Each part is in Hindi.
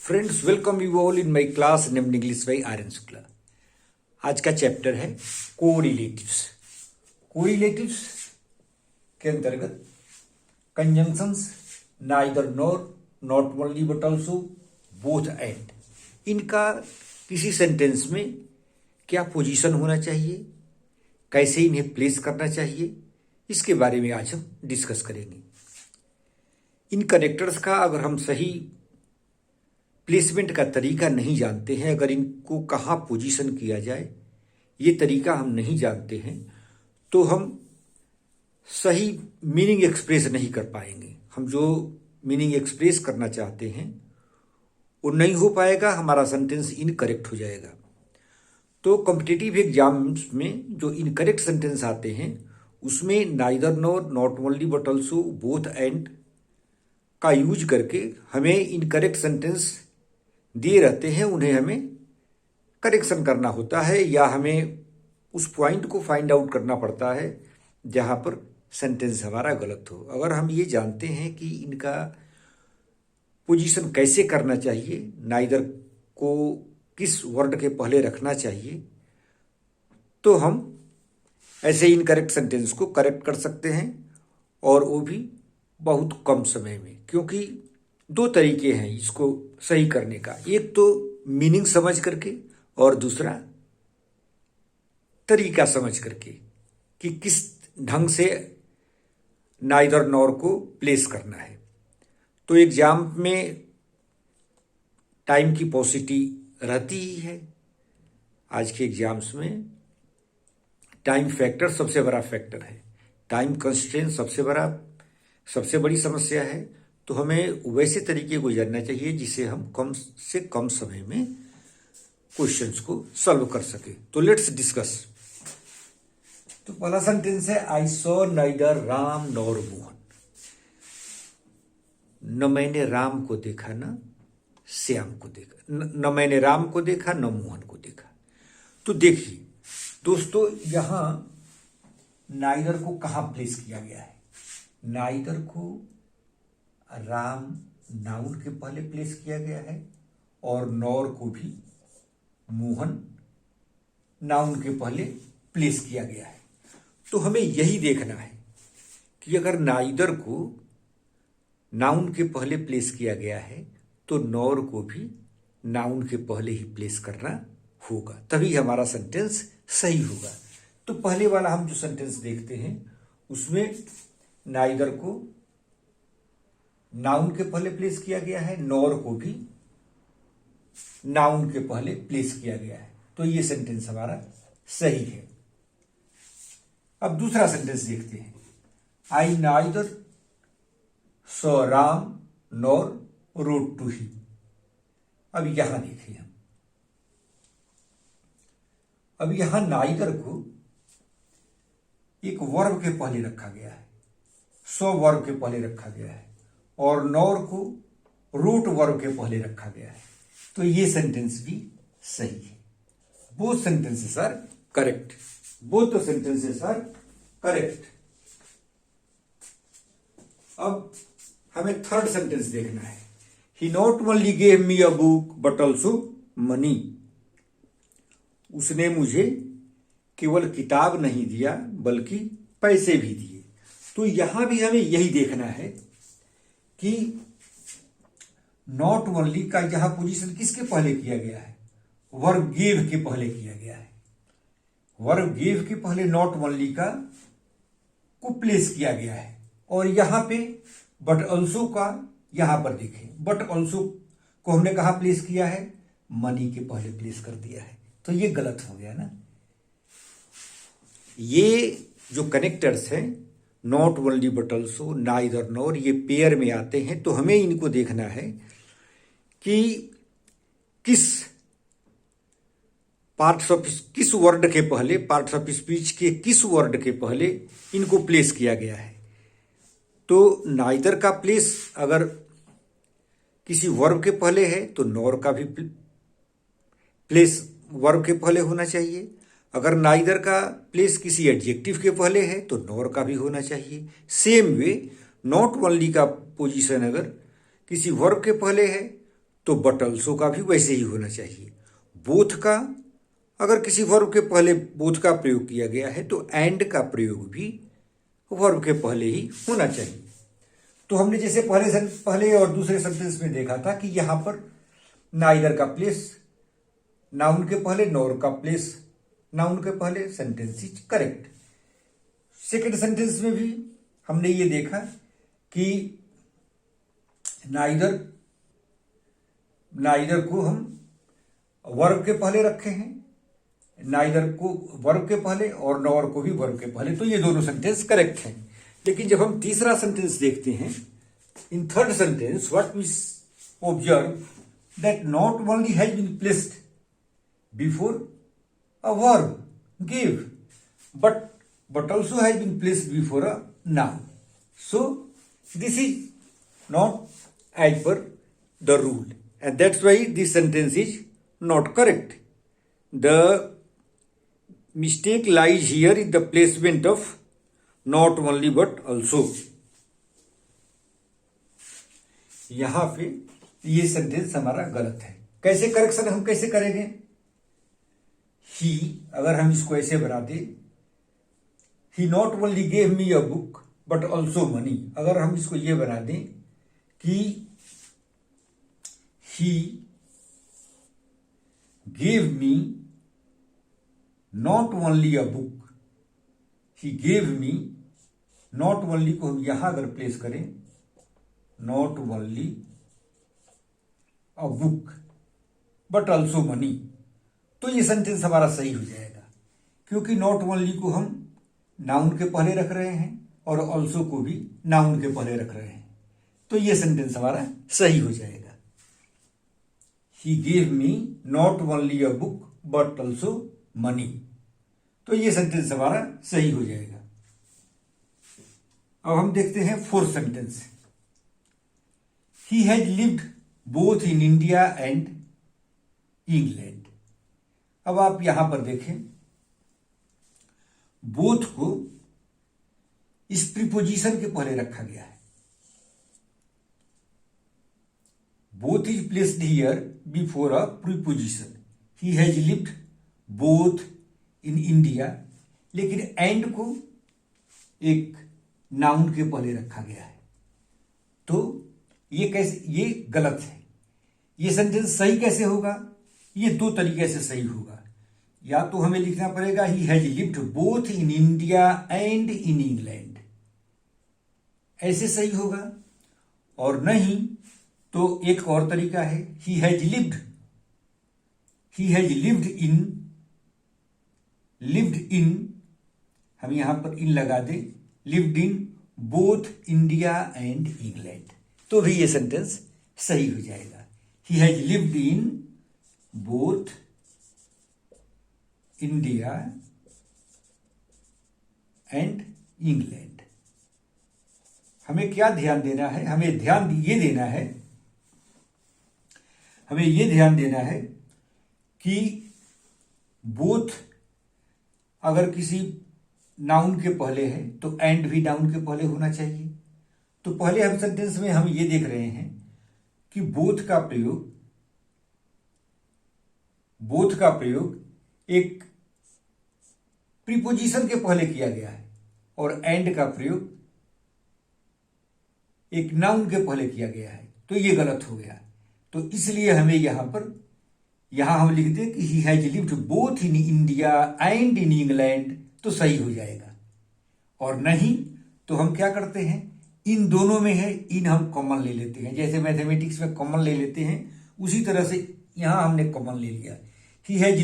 Friends, welcome you all in my class named English by Aryan Shukla. आज का चैप्टर है कोरिलेटिव्स। कोरिलेटिव्स के अंतर्गत conjunctions, neither nor, not only but also, both and, इनका किसी सेंटेंस में क्या पोजीशन होना चाहिए, कैसे इन्हें प्लेस करना चाहिए, इसके बारे में आज हम डिस्कस करेंगे। इन कनेक्टर्स का अगर हम सही प्लेसमेंट का तरीका नहीं जानते हैं, अगर इनको कहाँ पोजीशन किया जाए ये तरीका हम नहीं जानते हैं, तो हम सही मीनिंग एक्सप्रेस नहीं कर पाएंगे। हम जो मीनिंग एक्सप्रेस करना चाहते हैं वो नहीं हो पाएगा, हमारा सेंटेंस इनकरेक्ट हो जाएगा। तो कॉम्पिटिटिव एग्जाम्स में जो इनकरेक्ट सेंटेंस आते हैं उसमें neither nor, not only but also, both and का यूज करके हमें इनकरेक्ट सेंटेंस दिए रहते हैं, उन्हें हमें करेक्शन करना होता है या हमें उस पॉइंट को फाइंड आउट करना पड़ता है जहां पर सेंटेंस हमारा गलत हो। अगर हम ये जानते हैं कि इनका पोजीशन कैसे करना चाहिए, नाइदर को किस वर्ड के पहले रखना चाहिए, तो हम ऐसे इनकरेक्ट सेंटेंस को करेक्ट कर सकते हैं, और वो भी बहुत कम समय में। क्योंकि दो तरीके हैं इसको सही करने का, एक तो मीनिंग समझ करके और दूसरा तरीका समझ करके कि किस ढंग से नाइदर नॉर को प्लेस करना है। तो एग्जाम में टाइम की पॉसिटी रहती ही है। आज के एग्जाम्स में टाइम फैक्टर सबसे बड़ा फैक्टर है, टाइम कंस्ट्रेंट सबसे बड़ी समस्या है। तो हमें वैसे तरीके को जानना चाहिए जिससे हम कम से कम समय में क्वेश्चंस को सॉल्व कर सके। तो लेट्स डिस्कस। तो पहला सेंटेंस है, I saw neither Ram nor Mohan. न मैंने राम को देखा न श्याम को देखा, न मैंने राम को देखा न मोहन को देखा। तो देखिए दोस्तों, यहां नाइदर को कहां प्लेस किया गया है? नाइदर को राम नाउन के पहले प्लेस किया गया है और नॉर को भी मोहन नाउन के पहले प्लेस किया गया है। तो हमें यही देखना है कि अगर नाइदर को नाउन के पहले प्लेस किया गया है तो नॉर को भी नाउन के पहले ही प्लेस करना होगा, तभी हमारा सेंटेंस सही होगा। तो पहले वाला हम जो सेंटेंस देखते हैं उसमें नाइदर को नाउन के पहले प्लेस किया गया है, नॉर को भी नाउन के पहले प्लेस किया गया है। तो ये सेंटेंस हमारा सही है। अब दूसरा सेंटेंस देखते हैं, I neither saw Ram nor wrote to him. अब यहां देखिए हम, अब यहां नाइदर को एक वर्ब के पहले रखा गया है, सो वर्ब के पहले रखा गया है, और नॉर को रूट वर्ब के पहले रखा गया है। तो ये सेंटेंस भी सही है। Both sentences are correct, both sentences are correct. अब हमें थर्ड सेंटेंस देखना है, he not only gave me a book but also money. उसने मुझे केवल किताब नहीं दिया बल्कि पैसे भी दिए। तो यहां भी हमें यही देखना है कि नॉट ओनली का यहां पोजीशन किसके पहले किया गया है? वर्ब गेव के पहले किया गया है। वर्ब गेव के पहले नॉट ओनली का को प्लेस किया गया है, और यहां पे बट ऑल्सो का, यहां पर देखें बट ऑल्सो को हमने कहां प्लेस किया है? मनी के पहले प्लेस कर दिया है। तो ये गलत हो गया ना। ये जो कनेक्टर्स हैं, not only but also, neither nor, ये पेयर में आते हैं। तो हमें इनको देखना है कि किस पार्ट्स ऑफ, किस वर्ड के पहले, पार्ट्स ऑफ स्पीच के किस वर्ड के पहले इनको प्लेस किया गया है। तो नाइदर का प्लेस अगर किसी वर्ब के पहले है तो नॉर का भी प्लेस वर्ब के पहले होना चाहिए। अगर नाइदर का प्लेस किसी एडजेक्टिव के पहले है तो नॉर का भी होना चाहिए। सेम वे नॉट ओनली का पोजीशन अगर किसी वर्ब के पहले है तो बट ऑल्सो का भी वैसे ही होना चाहिए। बोथ का अगर किसी वर्ब के पहले बोथ का प्रयोग किया गया है तो एंड का प्रयोग भी वर्ब के पहले ही होना चाहिए। तो हमने जैसे पहले और दूसरे सेंटेंस में देखा था कि यहां पर नाइदर का प्लेस नाउन के पहले, नॉर का प्लेस नाउन के पहले, sentence is correct. Second sentence में भी हमने ये देखा कि नाइदर को हम वर्ब के पहले रखे हैं, नाइदर को वर्ब के पहले और नॉर को भी वर्ब के पहले, तो ये दोनों सेंटेंस करेक्ट हैं। लेकिन जब हम तीसरा सेंटेंस देखते हैं, in third sentence what we observe that not only has been placed before a verb give but also has been placed before a noun. So this is not as per the rule, and that's why this sentence is not correct. The mistake lies here in the placement of not only but also. यहां पे ये सेंटेंस हमारा गलत है। कैसे करेक्शन हम कैसे करेंगे? ही अगर हम इसको ऐसे बना दें, he not only gave me a book but also money, अगर हम इसको ये बना दें कि he gave me not only a book, he gave me not only को हम यहां अगर प्लेस करें, not only a book but also money, तो ये सेंटेंस हमारा सही हो जाएगा, क्योंकि नॉट ओनली को हम नाउन के पहले रख रहे हैं और ऑल्सो को भी नाउन के पहले रख रहे हैं, तो ये सेंटेंस हमारा सही हो जाएगा। ही gave me not only a book but also money, तो ये सेंटेंस हमारा सही हो जाएगा। अब हम देखते हैं fourth sentence, he has lived both in India and England. अब आप यहां पर देखें, बोथ को इस प्रीपोजिशन के पहले रखा गया है। Both is placed here before a preposition. He has lived both in India, लेकिन एंड को एक नाउन के पहले रखा गया है, तो ये कैसे, ये गलत है। ये सेंटेंस सही कैसे होगा? ये दो तरीके से सही होगा। या तो हमें लिखना पड़ेगा he has lived both in India and in England, ऐसे सही होगा, और नहीं तो एक और तरीका है, ही हैज लिव्ड इन हम यहां पर इन लगा दें, lived in both India and England, तो भी ये सेंटेंस सही हो जाएगा। He has lived in both India and England. हमें क्या ध्यान देना है? हमें ये ध्यान देना है कि बोथ अगर किसी नाउन के पहले है तो एंड भी नाउन के पहले होना चाहिए। तो पहले हम सेंटेंस में हम ये देख रहे हैं कि बोथ का प्रयोग एक प्रीपोजिशन के पहले किया गया है और एंड का प्रयोग एक नाउन के पहले किया गया है, तो ये गलत हो गया। तो इसलिए हमें यहां हम लिख दें कि he has lived both in India and in England, तो सही हो जाएगा। और नहीं तो हम क्या करते हैं, इन दोनों में है, इन हम कॉमन ले लेते हैं, जैसे मैथमेटिक्स में कॉमन ले लेते हैं, उसी तरह से यहां हमने कॉमन ले लिया। He has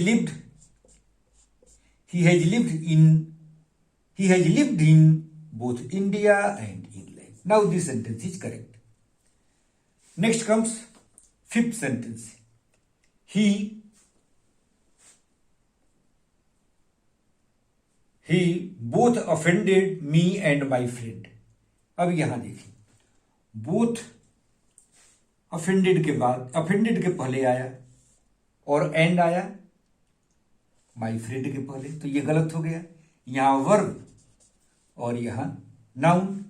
lived in both India and England. Now this sentence is correct. Next comes fifth sentence, he both offended me and my friend। अब यहां देखिए, बोथ offended के बाद, offended के पहले आया और एंड आया माई फ्रेंड के पहले, तो ये गलत हो गया। यहां वर्ब और यहां नाउन,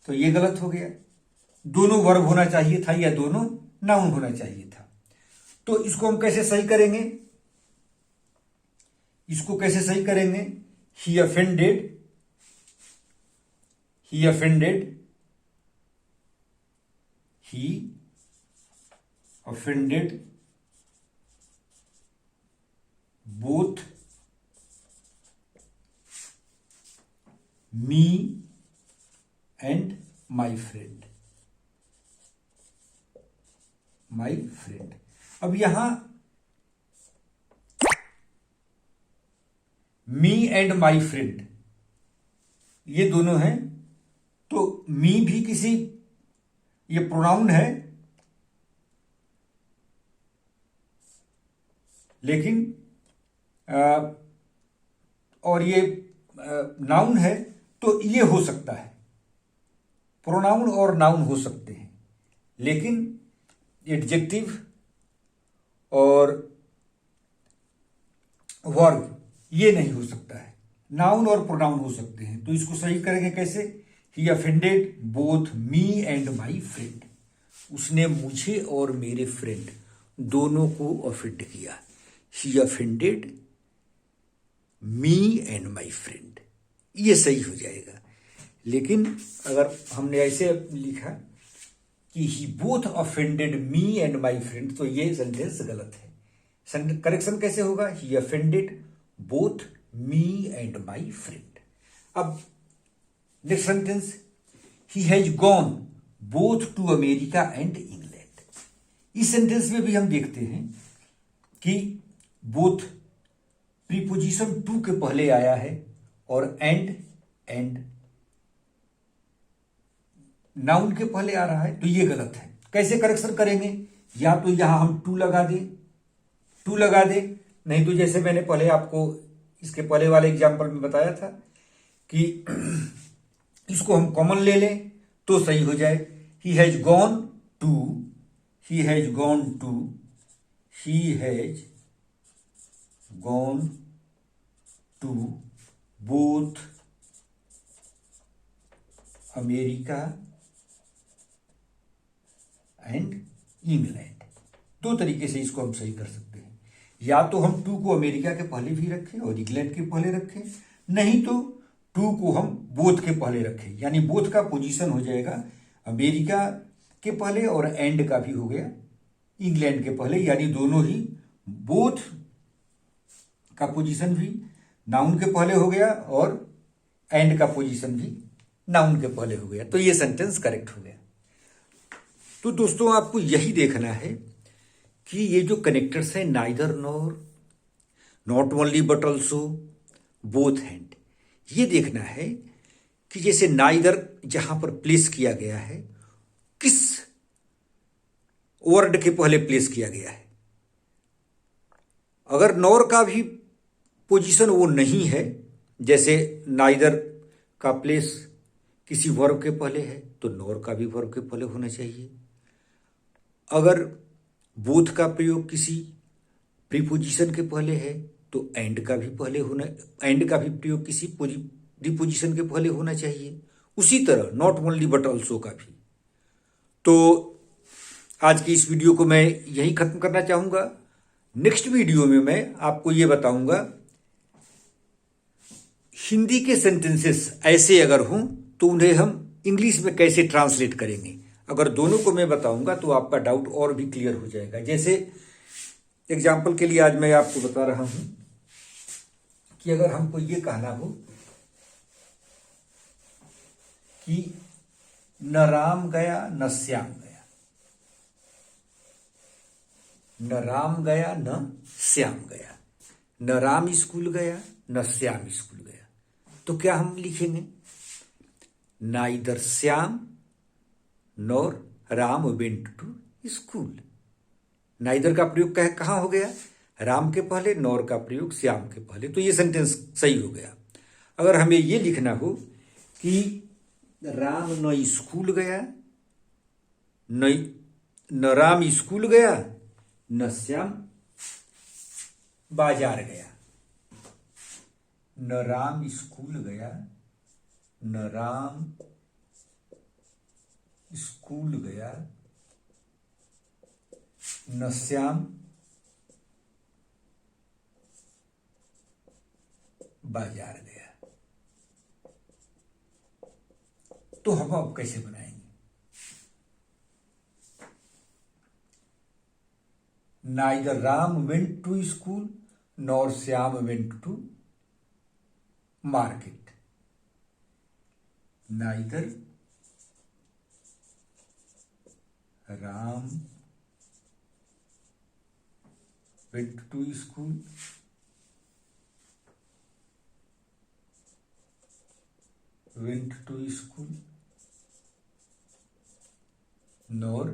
तो ये गलत हो गया। दोनों वर्ब होना चाहिए था या दोनों नाउन होना चाहिए था। तो इसको हम कैसे सही करेंगे? इसको कैसे सही करेंगे? He offended, he offended, he offended both me and my friend, my friend. अब यहां मी एंड माई फ्रेंड ये दोनों हैं, तो मी भी किसी, ये प्रोनाउन है, लेकिन और ये नाउन है, तो ये हो सकता है, प्रोनाउन और नाउन हो सकते हैं, लेकिन एडजेक्टिव और वर्ब ये नहीं हो सकता है। नाउन और प्रोनाउन हो सकते हैं। तो इसको सही करेंगे कैसे? He offended both me and my friend, उसने मुझे और मेरे फ्रेंड दोनों को ऑफेंड किया। He offended me and my friend, ये सही हो जाएगा। लेकिन अगर हमने ऐसे लिखा कि he both offended me and my friend, तो ये सेंटेंस गलत है। करेक्शन कैसे होगा? He offended both me and my friend. अब next sentence, he has gone both to America and England. इस सेंटेंस में भी हम देखते हैं कि बोथ प्रीपोजिशन टू के पहले आया है और एंड नाउन के पहले आ रहा है, तो ये गलत है। कैसे करेक्शन करेंगे? या तो यहां हम टू लगा दें, नहीं तो जैसे मैंने पहले आपको इसके पहले वाले एग्जाम्पल में बताया था कि इसको हम कॉमन ले लें तो सही हो जाए। He has gone to, he has gone to, he has gone to both America and England. दो तरीके से इसको हम सही कर सकते हैं। या तो हम टू को अमेरिका के पहले भी रखें और इंग्लैंड के पहले रखें, नहीं तो टू को हम बोथ के पहले रखें, यानी बोथ का पोजीशन हो जाएगा अमेरिका के पहले और एंड का भी हो गया इंग्लैंड के पहले, यानी दोनों ही, बोथ का पोजीशन भी नाउन के पहले हो गया और एंड का पोजीशन भी नाउन के पहले हो गया। तो ये सेंटेंस करेक्ट हो गया। तो दोस्तों आपको यही देखना है कि ये जो कनेक्टर्स हैं, neither nor, not only but also, both and, ये देखना है कि जैसे नाइदर जहां पर प्लेस किया गया है, किस वर्ड के पहले प्लेस किया गया है। अगर नॉर का भी पोजीशन वो नहीं है, जैसे नाइदर का प्लेस किसी वर्ब के पहले है, तो नॉर का भी वर्ब के पहले होना चाहिए। अगर बोथ का प्रयोग किसी प्रीपोजिशन के पहले है, तो एंड का भी प्रयोग किसी प्रीपोजिशन के पहले होना चाहिए। उसी तरह नॉट ओनली बट ऑल्सो का भी। तो आज की इस वीडियो को मैं यही खत्म करना चाहूंगा। नेक्स्ट वीडियो में मैं आपको ये बताऊंगा हिंदी के सेंटेंसेस ऐसे अगर हों तो उन्हें हम इंग्लिश में कैसे ट्रांसलेट करेंगे। अगर दोनों को मैं बताऊंगा तो आपका डाउट और भी क्लियर हो जाएगा। जैसे एग्जाम्पल के लिए आज मैं आपको बता रहा हूं कि अगर हमको ये कहना हो कि न राम गया न श्याम गया, न राम गया न श्याम गया, न राम स्कूल गया न श्याम स्कूल गया, तो क्या हम लिखेंगे? Neither Shyam nor Ram went to school. Neither का प्रयोग कहां हो गया? राम के पहले, नॉर का प्रयोग श्याम के पहले, तो ये सेंटेंस सही हो गया। अगर हमें ये लिखना हो कि राम न स्कूल गया, न राम स्कूल गया न श्याम बाजार गया, न राम स्कूल गया न राम स्कूल गया न श्याम बाजार गया। तो हम अब कैसे बनाएंगे? Neither Ram went to school nor Shyam went to market. Neither Ram went to school nor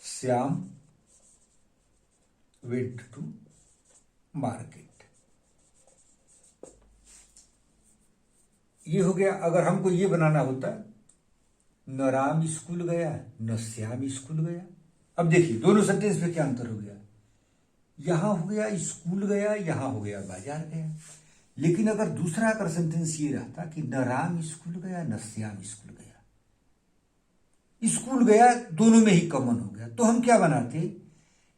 Shyam went to market। ये हो गया। अगर हमको ये बनाना होता, न राम स्कूल गया न श्याम स्कूल गया। अब देखिए दोनों सेंटेंस में क्या अंतर हो गया। यहां हो गया स्कूल गया, यहां हो गया बाजार गया। लेकिन अगर दूसरा अगर सेंटेंस ये रहता कि न राम स्कूल गया न श्याम स्कूल गया, स्कूल गया दोनों में ही कॉमन हो गया, तो हम क्या बनाते?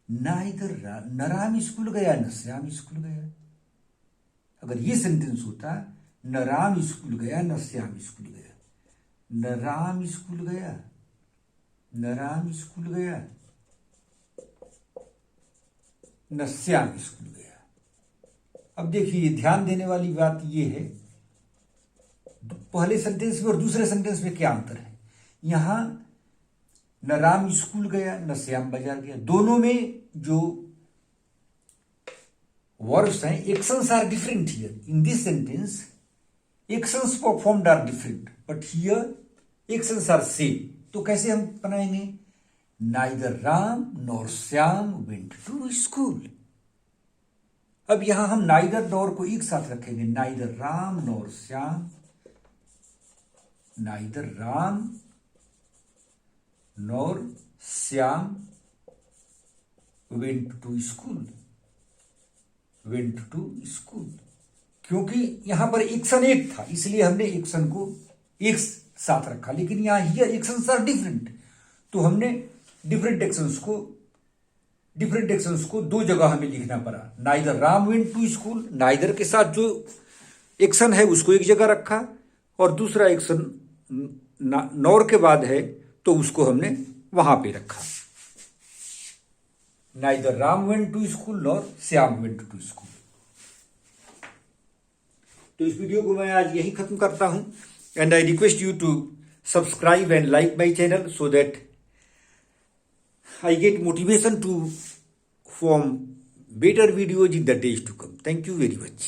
न राम स्कूल गया न श्याम स्कूल गया। अगर ये सेंटेंस होता न राम स्कूल गया न श्याम स्कूल गया, न राम स्कूल गया न राम स्कूल गया न श्याम स्कूल गया। अब देखिए ध्यान देने वाली बात ये है, पहले सेंटेंस में और दूसरे सेंटेंस में क्या अंतर है। यहां न राम स्कूल गया न श्याम बाजार गया, दोनों में जो वर्ब्स हैं, actions are different here. In this sentence actions performed are different, but here actions are same. तो कैसे हम बनाएंगे? Neither Ram nor Shyam went to school. अब यहां हम नाइदर नॉर को एक साथ रखेंगे। Neither Ram nor Shyam, neither Ram nor Shyam went to school, went to school. क्योंकि यहां पर एक्शन एक था, इसलिए हमने एक्शन को एक साथ रखा। लेकिन यहां हियर एक्शंस आर डिफरेंट, तो हमने डिफरेंट एक्शंस को दो जगह हमें लिखना पड़ा। Neither Ram went to school, neither के साथ जो एक्शन है उसको एक जगह रखा, और दूसरा एक्शन नॉर के बाद है तो उसको हमने वहां पे रखा। Neither Ram went to school nor Shyam went to school. तो इस वीडियो को मैं आज यही खत्म करता हूं, and I request you to subscribe and like my channel so that I get motivation to form better videos in the days to come. Thank you very much.